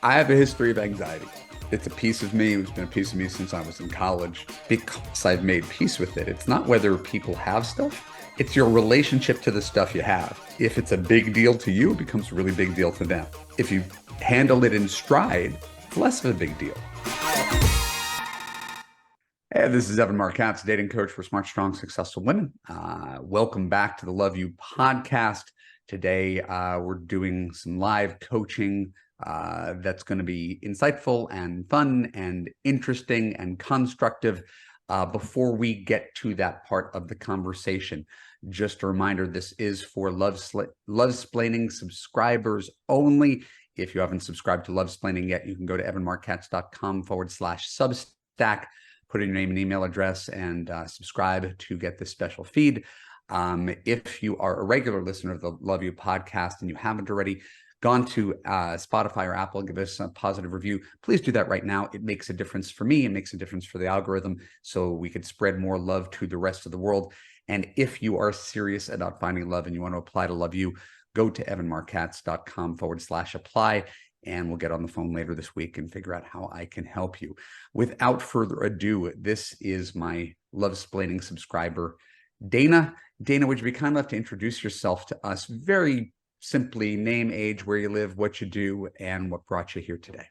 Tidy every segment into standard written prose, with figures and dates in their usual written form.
I have a history of anxiety. It's a piece of me. It's been a piece of me since I was in college because I've made peace with it. It's not whether people have stuff, it's your relationship to the stuff you have. If it's a big deal to you, it becomes a really big deal to them. If you handle it in stride, it's less of a big deal. Hey, this is Evan Markatz, dating coach for smart, strong, successful women. Welcome back to the Love You podcast. Today, we're doing some live coaching that's going to be insightful and fun and interesting and constructive. Before we get to that part of the conversation, just a reminder, this is for Lovesplaining subscribers only. If you haven't subscribed to Lovesplaining yet, you can go to evanmarkatz.com/substack. Put in your name and email address and subscribe to get this special feed. If you are a regular listener of the Love You podcast and you haven't already gone to Spotify or Apple, give us a positive review, please do that right now. It makes a difference for me. It makes a difference for the algorithm, so we could spread more love to the rest of the world. And if you are serious about finding love and you want to apply to Love You, go to evanmarkatz.com/apply. And we'll get on the phone later this week and figure out how I can help you. Without further ado, this is my Lovesplaining subscriber, Dana. Dana, would you be kind enough to introduce yourself to us very simply? Name, age, where you live, what you do, and what brought you here today.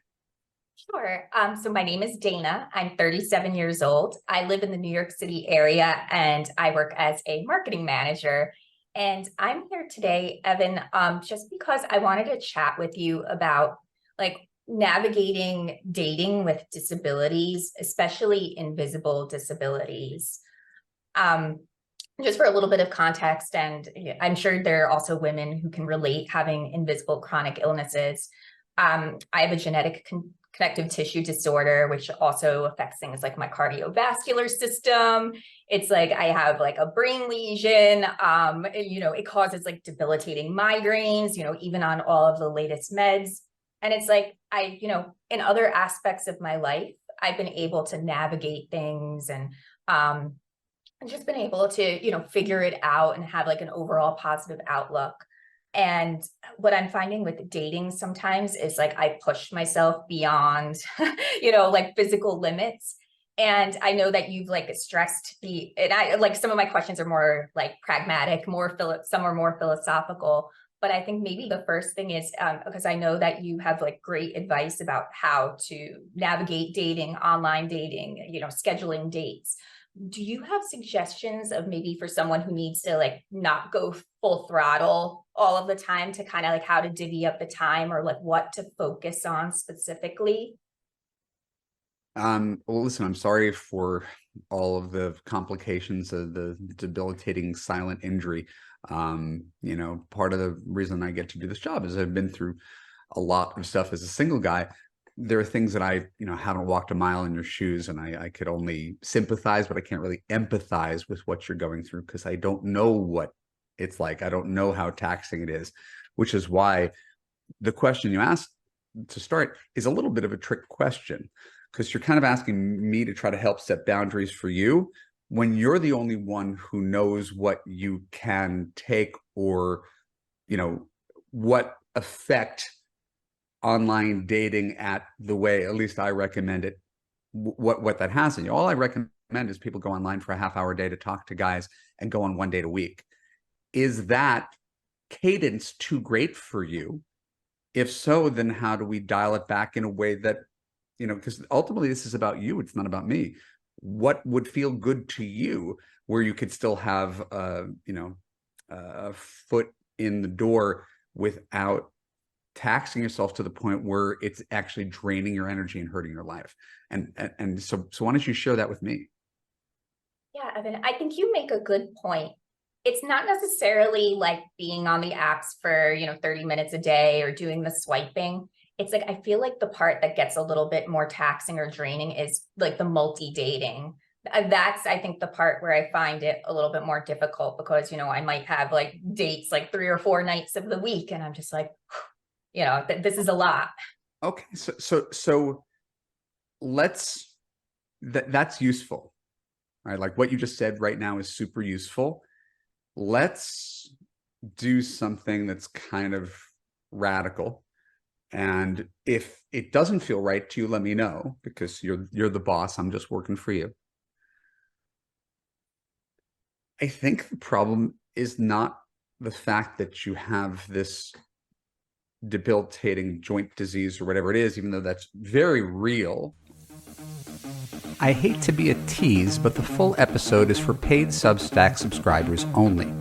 Sure. So my name is Dana. I'm 37 years old. I live in the New York City area and I work as a marketing manager. And I'm here today, Evan, just because I wanted to chat with you about navigating dating with disabilities, especially invisible disabilities. Just for a little bit of context, and I'm sure there are also women who can relate having invisible chronic illnesses. I have a genetic connective tissue disorder, which also affects things like my cardiovascular system. It's like I have like a brain lesion. It causes like debilitating migraines, even on all of the latest meds. And it's like in other aspects of my life, I've been able to navigate things and just been able to, figure it out and have like an overall positive outlook. And what I'm finding with dating sometimes is like I push myself beyond, like physical limits. And I know that you've like stressed and I like some of my questions are more like pragmatic, some are more philosophical. But I think maybe the first thing is because I know that you have like great advice about how to navigate dating, online dating, scheduling dates. Do you have suggestions of maybe for someone who needs to like not go full throttle all of the time to kind of like how to divvy up the time or like what to focus on specifically? Well, listen, I'm sorry for all of the complications of the debilitating silent injury. Part of the reason I get to do this job is I've been through a lot of stuff as a single guy. There are things that I, haven't walked a mile in your shoes, and I could only sympathize, but I can't really empathize with what you're going through because I don't know what it's like. I don't know how taxing it is, which is why the question you asked to start is a little bit of a trick question, because you're kind of asking me to try to help set boundaries for you when you're the only one who knows what you can take or, what effect online dating at the way, at least I recommend it, what that has in you. All I recommend is people go online for a half-hour a day to talk to guys and go on one date a week. Is that cadence too great for you? If so, then how do we dial it back in a way that, because ultimately this is about you, it's not about me. What would feel good to you where you could still have a foot in the door without taxing yourself to the point where it's actually draining your energy and hurting your life? And so why don't you share that with me? Yeah, Evan, I think you make a good point. It's not necessarily like being on the apps for, 30 minutes a day or doing the swiping. It's like, I feel like the part that gets a little bit more taxing or draining is like the multi-dating. That's, I think, the part where I find it a little bit more difficult because, I might have like dates like 3 or 4 nights of the week. And I'm just like, this is a lot. Okay. So let's, that's useful, right? Like what you just said right now is super useful. Let's do something that's kind of radical And if it doesn't feel right to you, let me know, because you're the boss. I'm just working for you. I think the problem is not the fact that you have this debilitating joint disease or whatever it is, even though that's very real. I hate to be a tease, but the full episode is for paid Substack subscribers only.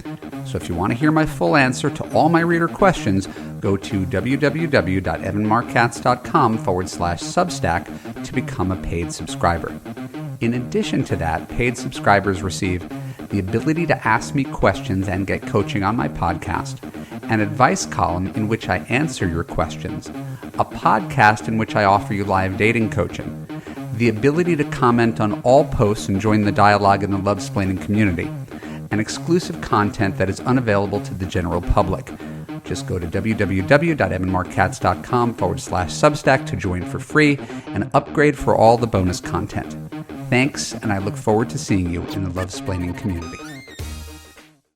So if you want to hear my full answer to all my reader questions, go to www.evanmarckatz.com/Substack to become a paid subscriber. In addition to that, paid subscribers receive the ability to ask me questions and get coaching on my podcast, an advice column in which I answer your questions, a podcast in which I offer you live dating coaching, the ability to comment on all posts and join the dialogue in the Lovesplaining community, and exclusive content that is unavailable to the general public. Just go to www.evanmarckatz.com/Substack to join for free and upgrade for all the bonus content. Thanks, and I look forward to seeing you in the Lovesplaining community.